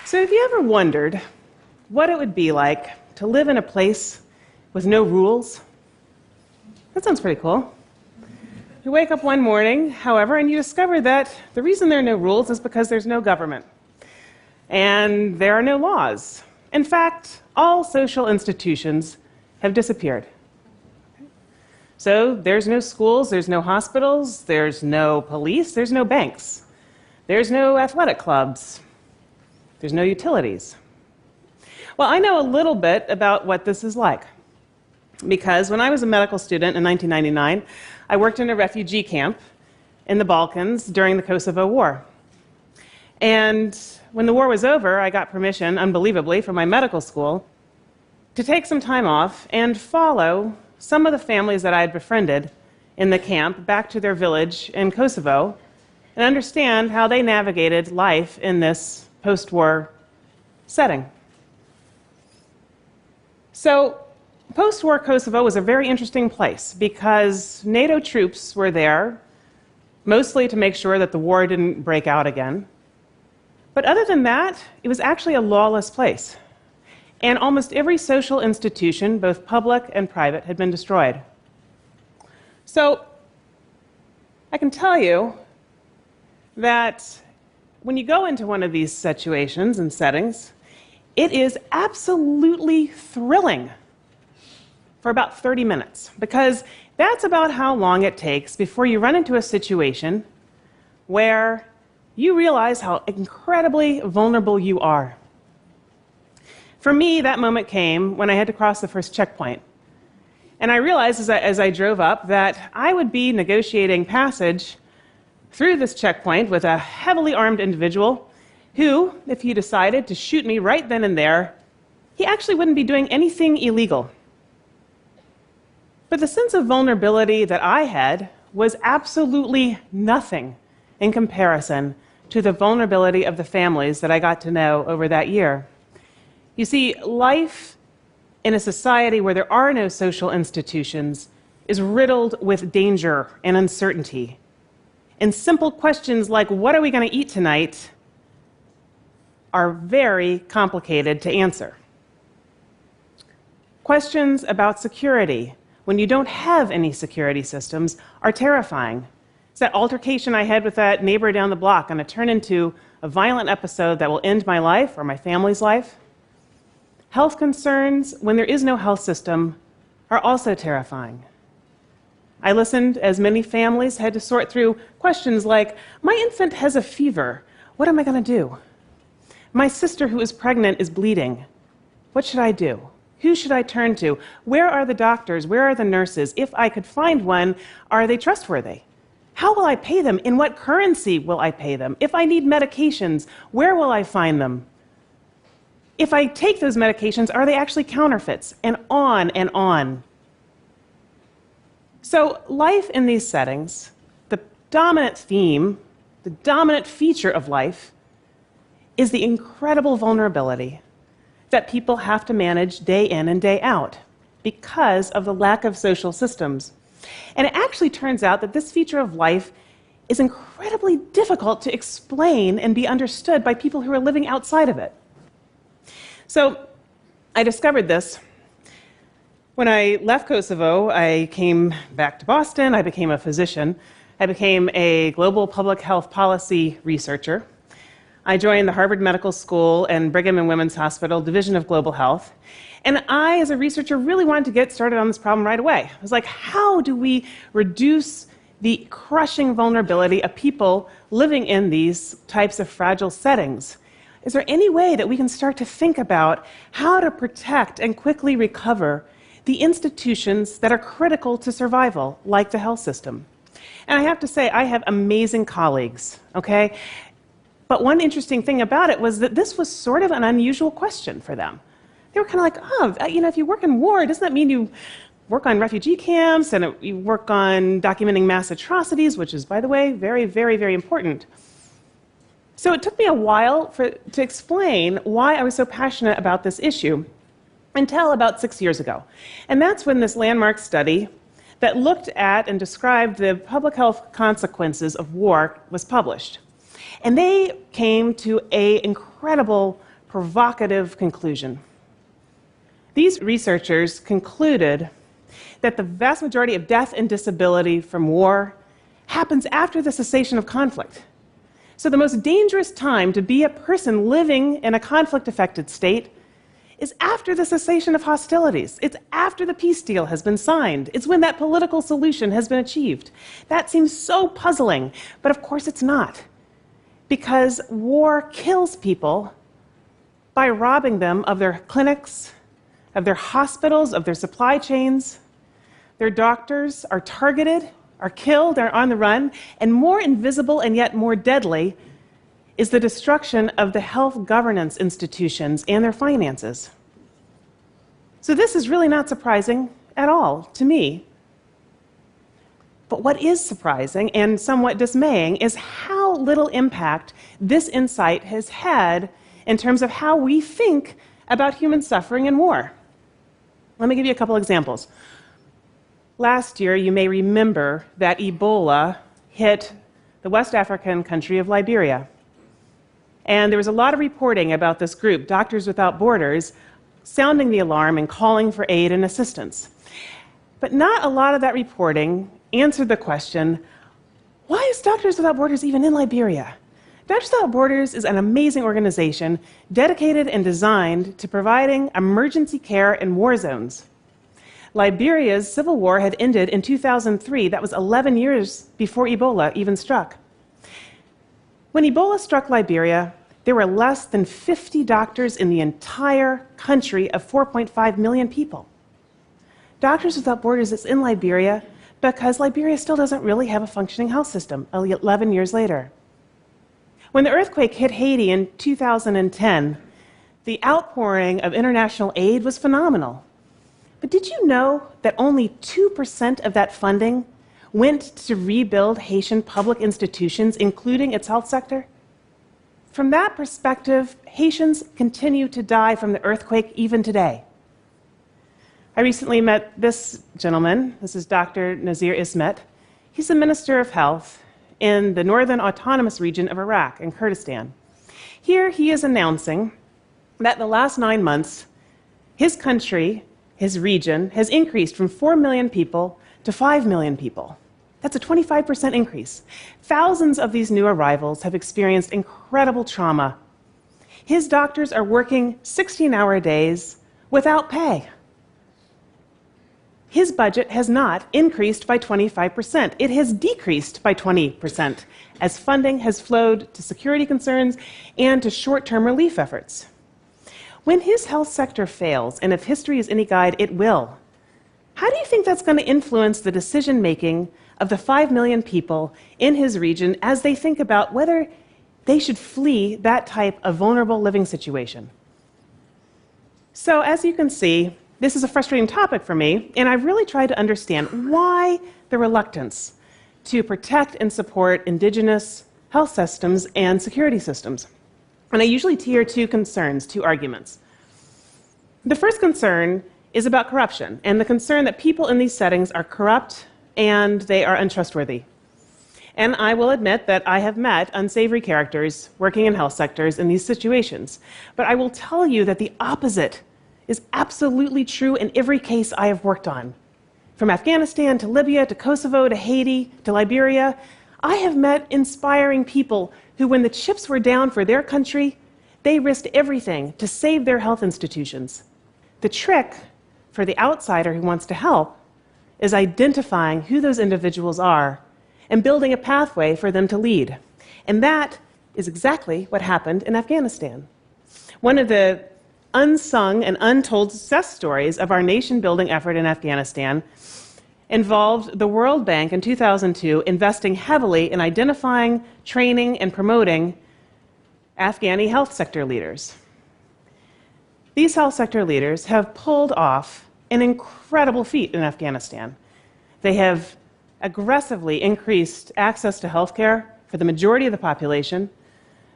So have you ever wondered what it would be like to live in a place with no rules? That sounds pretty cool. You wake up one morning, however, and you discover that the reason there are no rules is because there's no government. And there are no laws. In fact, all social institutions have disappeared. So there's no schools, there's no hospitals, there's no police, there's no banks. There's no athletic clubs. There's no utilities. Well, I know a little bit about what this is like, because when I was a medical student in 1999, I worked in a refugee camp in the Balkans during the Kosovo War. And when the war was over, I got permission, unbelievably, from my medical school to take some time off and follow some of the families that I had befriended in the camp back to their village in Kosovo and understand how they navigated life in this post-war setting. So, post-war Kosovo was a very interesting place because NATO troops were there, mostly to make sure that the war didn't break out again. But other than that, it was actually a lawless place. And almost every social institution, both public and private, had been destroyed. So, I can tell you that when you go into one of these situations and settings, it is absolutely thrilling for about 30 minutes, because that's about how long it takes before you run into a situation where you realize how incredibly vulnerable you are. For me, that moment came when I had to cross the first checkpoint. And I realized as I drove up that I would be negotiating passage through this checkpoint with a heavily armed individual who, if he decided to shoot me right then and there, he actually wouldn't be doing anything illegal. But the sense of vulnerability that I had was absolutely nothing in comparison to the vulnerability of the families that I got to know over that year. You see, life in a society where there are no social institutions is riddled with danger and uncertainty. And simple questions like, what are we going to eat tonight, are very complicated to answer. Questions about security, when you don't have any security systems, are terrifying. It's that altercation I had with that neighbor down the block going to turn into a violent episode that will end my life or my family's life? Health concerns, when there is no health system, are also terrifying. I listened as many families had to sort through questions like, my infant has a fever, what am I going to do? My sister who is pregnant is bleeding, what should I do? Who should I turn to? Where are the doctors? Where are the nurses? If I could find one, are they trustworthy? How will I pay them? In what currency will I pay them? If I need medications, where will I find them? If I take those medications, are they actually counterfeits? And on and on. So life in these settings, the dominant theme, the dominant feature of life, is the incredible vulnerability that people have to manage day in and day out because of the lack of social systems. And it actually turns out that this feature of life is incredibly difficult to explain and be understood by people who are living outside of it. So I discovered this. When I left Kosovo, I came back to Boston, I became a physician, I became a global public health policy researcher. I joined the Harvard Medical School and Brigham and Women's Hospital Division of Global Health. And I, as a researcher, really wanted to get started on this problem right away. I was like, how do we reduce the crushing vulnerability of people living in these types of fragile settings? Is there any way that we can start to think about how to protect and quickly recover the institutions that are critical to survival, like the health system? And I have to say, I have amazing colleagues, okay? But one interesting thing about it was that this was sort of an unusual question for them. They were kind of like, oh, if you work in war, doesn't that mean you work on refugee camps and you work on documenting mass atrocities, which is, by the way, very, very, very important. So it took me a while to explain why I was so passionate about this issue until about 6 years ago. And that's when this landmark study that looked at and described the public health consequences of war was published. And they came to an incredible provocative conclusion. These researchers concluded that the vast majority of death and disability from war happens after the cessation of conflict. So the most dangerous time to be a person living in a conflict-affected state is after the cessation of hostilities. It's after the peace deal has been signed. It's when that political solution has been achieved. That seems so puzzling, but of course it's not. Because war kills people by robbing them of their clinics, of their hospitals, of their supply chains. Their doctors are targeted, are killed, are on the run, and more invisible and yet more deadly is the destruction of the health governance institutions and their finances. So this is really not surprising at all to me. But what is surprising and somewhat dismaying is how little impact this insight has had in terms of how we think about human suffering in war. Let me give you a couple examples. Last year, you may remember that Ebola hit the West African country of Liberia. And there was a lot of reporting about this group, Doctors Without Borders, sounding the alarm and calling for aid and assistance. But not a lot of that reporting answered the question, why is Doctors Without Borders even in Liberia? Doctors Without Borders is an amazing organization dedicated and designed to providing emergency care in war zones. Liberia's civil war had ended in 2003. That was 11 years before Ebola even struck. When Ebola struck Liberia, there were less than 50 doctors in the entire country of 4.5 million people. Doctors Without Borders is in Liberia because Liberia still doesn't really have a functioning health system 11 years later. When the earthquake hit Haiti in 2010, the outpouring of international aid was phenomenal. But did you know that only 2% of that funding went to rebuild Haitian public institutions, including its health sector? From that perspective, Haitians continue to die from the earthquake even today. I recently met this gentleman. This is Dr. Nazir Ismet. He's the Minister of Health in the Northern Autonomous Region of Iraq and Kurdistan. Here he is announcing that in the last 9 months, his country, his region, has increased from 4 million people to 5 million people. That's a 25% increase. Thousands of these new arrivals have experienced incredible trauma. His doctors are working 16-hour days without pay. His budget has not increased by 25%. It has decreased by 20% as funding has flowed to security concerns and to short-term relief efforts. When his health sector fails, and if history is any guide, it will, how do you think that's going to influence the decision-making of the 5 million people in his region as they think about whether they should flee that type of vulnerable living situation? So, as you can see, this is a frustrating topic for me, and I've really tried to understand why the reluctance to protect and support indigenous health systems and security systems. And I usually tier two arguments. The first concern is about corruption, and the concern that people in these settings are corrupt and they are untrustworthy. And I will admit that I have met unsavory characters working in health sectors in these situations. But I will tell you that the opposite is absolutely true in every case I have worked on. From Afghanistan to Libya to Kosovo to Haiti to Liberia, I have met inspiring people who, when the chips were down for their country, they risked everything to save their health institutions. The trick for the outsider who wants to help is identifying who those individuals are and building a pathway for them to lead. And that is exactly what happened in Afghanistan. One of the unsung and untold success stories of our nation-building effort in Afghanistan involved the World Bank in 2002 investing heavily in identifying, training, and promoting Afghani health sector leaders. These health sector leaders have pulled off an incredible feat in Afghanistan. They have aggressively increased access to health care for the majority of the population.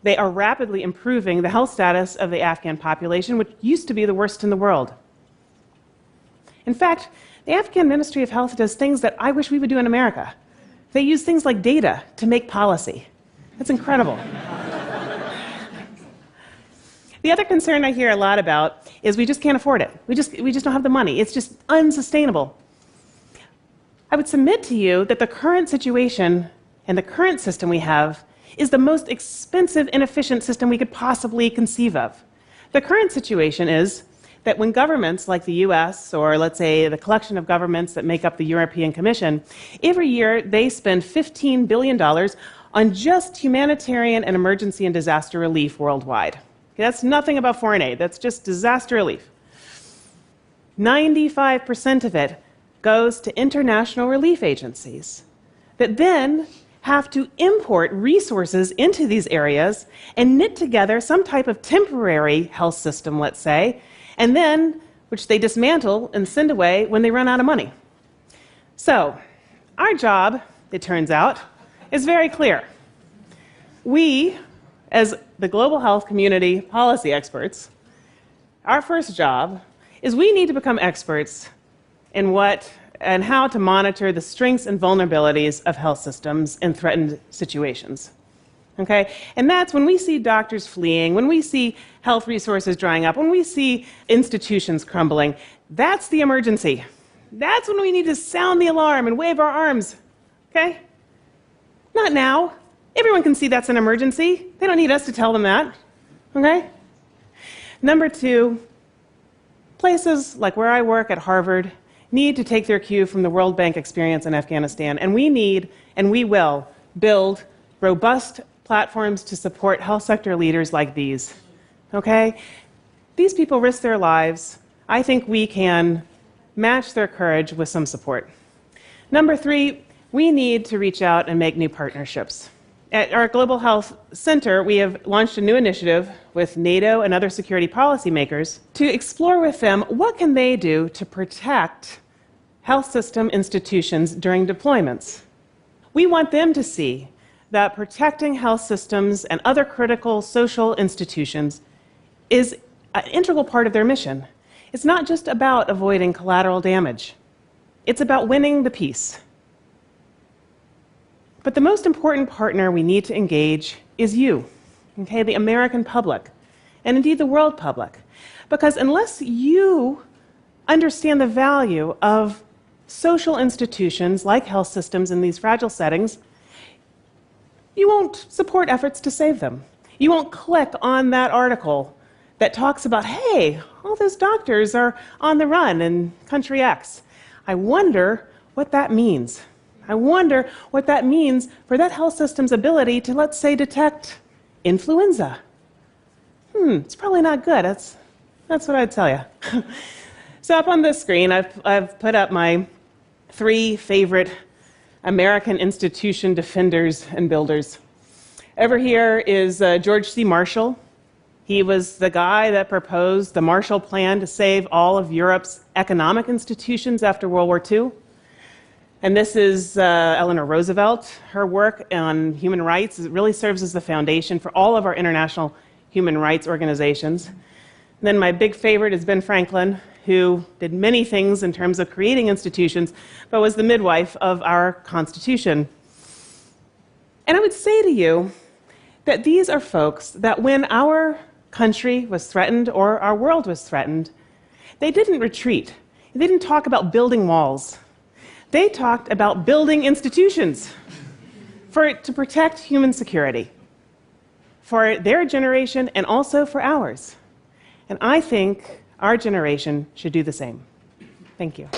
They are rapidly improving the health status of the Afghan population, which used to be the worst in the world. In fact, the Afghan Ministry of Health does things that I wish we would do in America. They use things like data to make policy. That's incredible. The other concern I hear a lot about is we just can't afford it. We just don't have the money. It's just unsustainable. I would submit to you that the current situation and the current system we have is the most expensive, inefficient system we could possibly conceive of. The current situation is that when governments like the US, or let's say the collection of governments that make up the European Commission, every year they spend $15 billion on just humanitarian and emergency and disaster relief worldwide. Okay, that's nothing about foreign aid, that's just disaster relief. 95% of it goes to international relief agencies that then have to import resources into these areas and knit together some type of temporary health system, let's say, and then, which they dismantle and send away when they run out of money. So, our job, it turns out, is very clear. We, as the global health community policy experts, our first job is we need to become experts in what and how to monitor the strengths and vulnerabilities of health systems in threatened situations. Okay? And that's when we see doctors fleeing, when we see health resources drying up, when we see institutions crumbling, that's the emergency. That's when we need to sound the alarm and wave our arms. Okay? Not now. Everyone can see that's an emergency. They don't need us to tell them that. Okay? Number two, places like where I work at Harvard need to take their cue from the World Bank experience in Afghanistan, and we need, and we will, build robust platforms to support health sector leaders like these. Okay? These people risk their lives. I think we can match their courage with some support. Number three, we need to reach out and make new partnerships. At our Global Health Center, we have launched a new initiative with NATO and other security policymakers to explore with them what can they do to protect health system institutions during deployments. We want them to see that protecting health systems and other critical social institutions is an integral part of their mission. It's not just about avoiding collateral damage. It's about winning the peace. But the most important partner we need to engage is you, okay, the American public, and indeed the world public. Because unless you understand the value of social institutions like health systems in these fragile settings, you won't support efforts to save them. You won't click on that article that talks about, hey, all those doctors are on the run in country X. I wonder what that means. I wonder what that means for that health system's ability to, let's say, detect influenza. It's probably not good. That's what I'd tell you. So up on this screen, I've put up my 3 favorite American institution defenders and builders. Over here is George C. Marshall. He was the guy that proposed the Marshall Plan to save all of Europe's economic institutions after World War II. And this is Eleanor Roosevelt. Her work on human rights really serves as the foundation for all of our international human rights organizations. And then my big favorite is Ben Franklin, who did many things in terms of creating institutions, but was the midwife of our Constitution. And I would say to you that these are folks that when our country was threatened or our world was threatened, they didn't retreat. They didn't talk about building walls. They talked about building institutions to protect human security for their generation and also for ours. And I think our generation should do the same. Thank you.